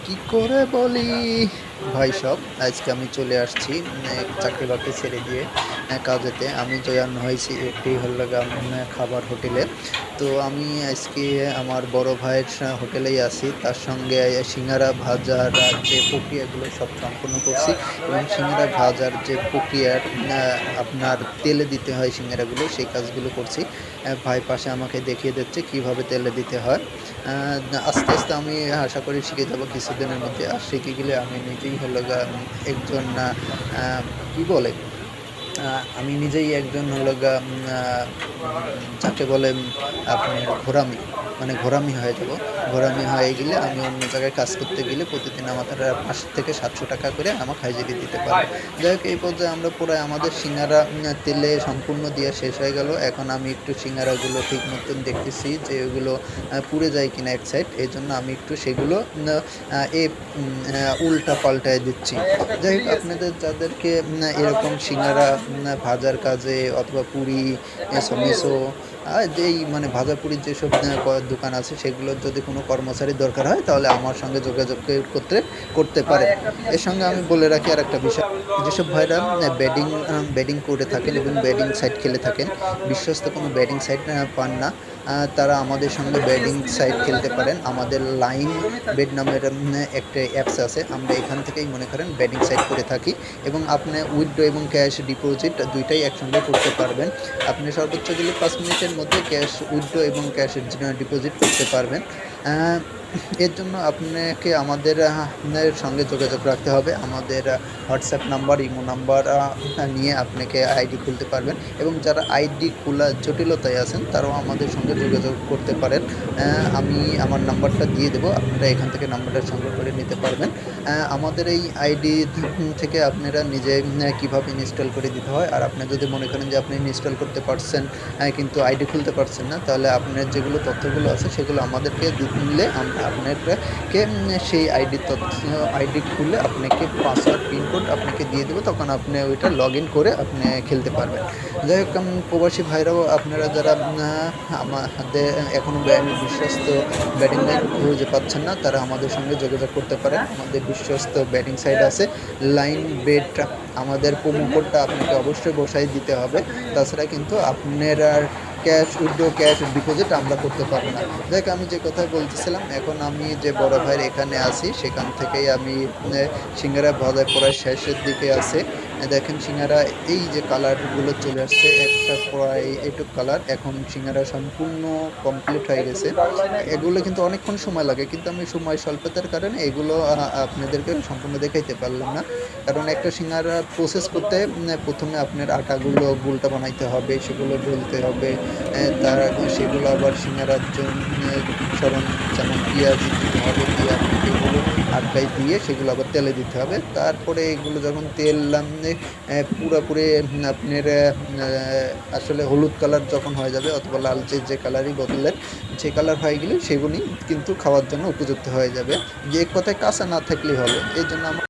কি করে বলি ভাই সব, আজকে আমি চলে আসছি চাকরি বাকরি ছেড়ে দিয়ে কাজেতে। আমি জয়েন হয়েছি একটি হলো খাবার হোটেলে। তো আমি আজকে আমার বড় ভাইয়ের হোটেলেই আছি, তার সঙ্গে সিঙ্গারা ভাজার যে প্রক্রিয়াগুলো সব সম্পূর্ণ করছি। এবং সিঙ্গারা ভাজার যে প্রক্রিয়ার আপনার তেলে দিতে হয় সিঙ্গারাগুলো, সেই কাজগুলো করছি। ভাই পাশে আমাকে দেখিয়ে দিচ্ছে কিভাবে তেলে দিতে হয়। আস্তে আস্তে আমি আশা করি শিখে যাব কিছুদিনের মধ্যে। আর শিখে গেলে আমি নিজেই হলো একজন কি বলে আমি নিজেই একজন হলো যাকে বলে আপনার ঘোরামি, মানে ঘোরামি হয়ে যাব। ঘোরামি হয়ে গেলে আমি অন্য জায়গায় কাজ করতে গেলে প্রতিদিন আমাদের ৫০০ থেকে ৭০০ টাকা করে আমাকে হাজিরি দিতে পারবে। যাই হোক, এই পর্যায়ে আমরা প্রায় আমাদের সিঙ্গারা তেলে সম্পূর্ণ দেওয়া শেষ হয়ে গেল। এখন আমি একটু সিঙ্গারাগুলো ঠিক মতন দেখতেছি যে ওগুলো পুড়ে যায় কিনা এক সাইড, এই জন্য আমি একটু সেগুলো উল্টা পাল্টায় দিচ্ছি। যাই হোক, আপনাদের যাদেরকে এরকম সিঙ্গারা ভাজার কাজে অথবা পুরি, সমিসো, যেই মানে ভাজাপুরির যেসব দোকান আছে সেগুলোর যদি কোনো কর্মচারী দরকার হয় তাহলে আমার সঙ্গে যোগাযোগ করতে পারেন। এর সঙ্গে আমি বলে রাখি আর একটা বিষয়, যেসব ভাইরা ব্যাটিং করে থাকেন এবং ব্যাটিং সাইট খেলে থাকেন, বিশ্বস্ত কোনো ব্যাটিং সাইট পান না, তারা আমাদের সঙ্গে ব্যাটিং সাইট খেলতে পারেন। আমাদের লাইন বেড নামের একটা অ্যাপস আছে, আমরা এখান থেকেই মনে করেন ব্যাটিং সাইট করে থাকি। এবং আপনি উইথড্র এবং ক্যাশ ডিপোজিট দুইটাই একসঙ্গে করতে পারবেন। আপনি সর্বোচ্চ গেলে ৫ মিনিটের মধ্যে ক্যাশ উইথড্র এবং ক্যাশ ডিপোজিট করতে পারবেন। এর জন্য আপনাকে আমাদের সঙ্গে যোগাযোগ রাখতে হবে। আমাদের হোয়াটসঅ্যাপ নাম্বার, ইমো নাম্বার নিয়ে আপনাকে আইডি খুলতে পারবেন। এবং যারা আইডি খোলার জটিলতায় আছেন তারাও আমাদের সঙ্গে যোগাযোগ করতে পারেন। আমি আমার নাম্বারটা দিয়ে দেবো, আপনারা এখান থেকে নাম্বারটা সংগ্রহ করে নিতে পারবেন। আমাদের এই আইডি থেকে আপনারা নিজে কীভাবে ইনস্টল করে দিতে হয়, আর আপনি যদি মনে করেন যে আপনি ইনস্টল করতে পারছেন কিন্তু আইডি খুলতে পারছেন না, তাহলে আপনার যেগুলো তথ্যগুলো আছে সেগুলো আমাদেরকে দিলে আমরা আপনাকে সেই আইডি খুলে আপনাকে পাসওয়ার্ড পিনকোড আপনাকে দিয়ে দেবো, তখন আপনি ওইটা লগ ইন করে আপনি খেলতে পারবেন। যাই হোক, প্রবাসী ভাইরাও আপনারা যারা আমাদের এখনও বিশ্বস্ত ব্যাটিং লাইন খুঁজে পাচ্ছেন না, তারা আমাদের সঙ্গে যোগাযোগ করতে পারেন। আমাদের বিশ্বস্ত ব্যাটিং সাইট আছে লাইন বেট, আমাদের প্রোমো কোডটা আপনাকে অবশ্যই বসাই দিতে হবে, তাছাড়া কিন্তু আপনারা ক্যাশ উইথড্র ক্যাশ ডিপোজিট আমরা করতে পারবো না। দেখ, আমি যে কথা বলতেছিলাম, এখন আমি যে বড় ভাইয়ের এখানে আছি সেখান থেকেই আমি সিঙ্গারা ভাজা প্রায় শেষের দিকে আছে। দেখেন সিঙ্গারা এই যে কালারগুলো চলে আসছে, একটা প্রায় এইটুক কালার, এখন সিঙ্গারা সম্পূর্ণ কমপ্লিট হয়ে গেছে। এগুলো কিন্তু অনেকক্ষণ সময় লাগে, কিন্তু আমি সময় স্বল্পতার কারণে এগুলো আপনাদেরকে সম্পূর্ণ দেখাইতে পারলাম না। কারণ একটা সিঙ্গারা প্রসেস করতে প্রথমে আপনার আটাগুলো গুলটা বানাইতে হবে, সেগুলো ডলতে হবে, তার সেগুলো আবার সিঙ্গারার জন্য যেমন পেঁয়াজ দিতে হবে, দিয়ে আপনাকে এগুলো আটকায় দিয়ে সেগুলো আবার তেলে দিতে হবে। তারপরে এগুলো যখন তেল পুরোপুরি আপনার আসলে হলুদ কালার যখন হয়ে যাবে অথবা লালচে যে কালারই বদলেন, যে কালার হয়ে গেলে সেগুলি কিন্তু খাওয়ার জন্য উপযুক্ত হয়ে যাবে। যে কথায় কাঁচা না থাকলেই হবে। এই জন্য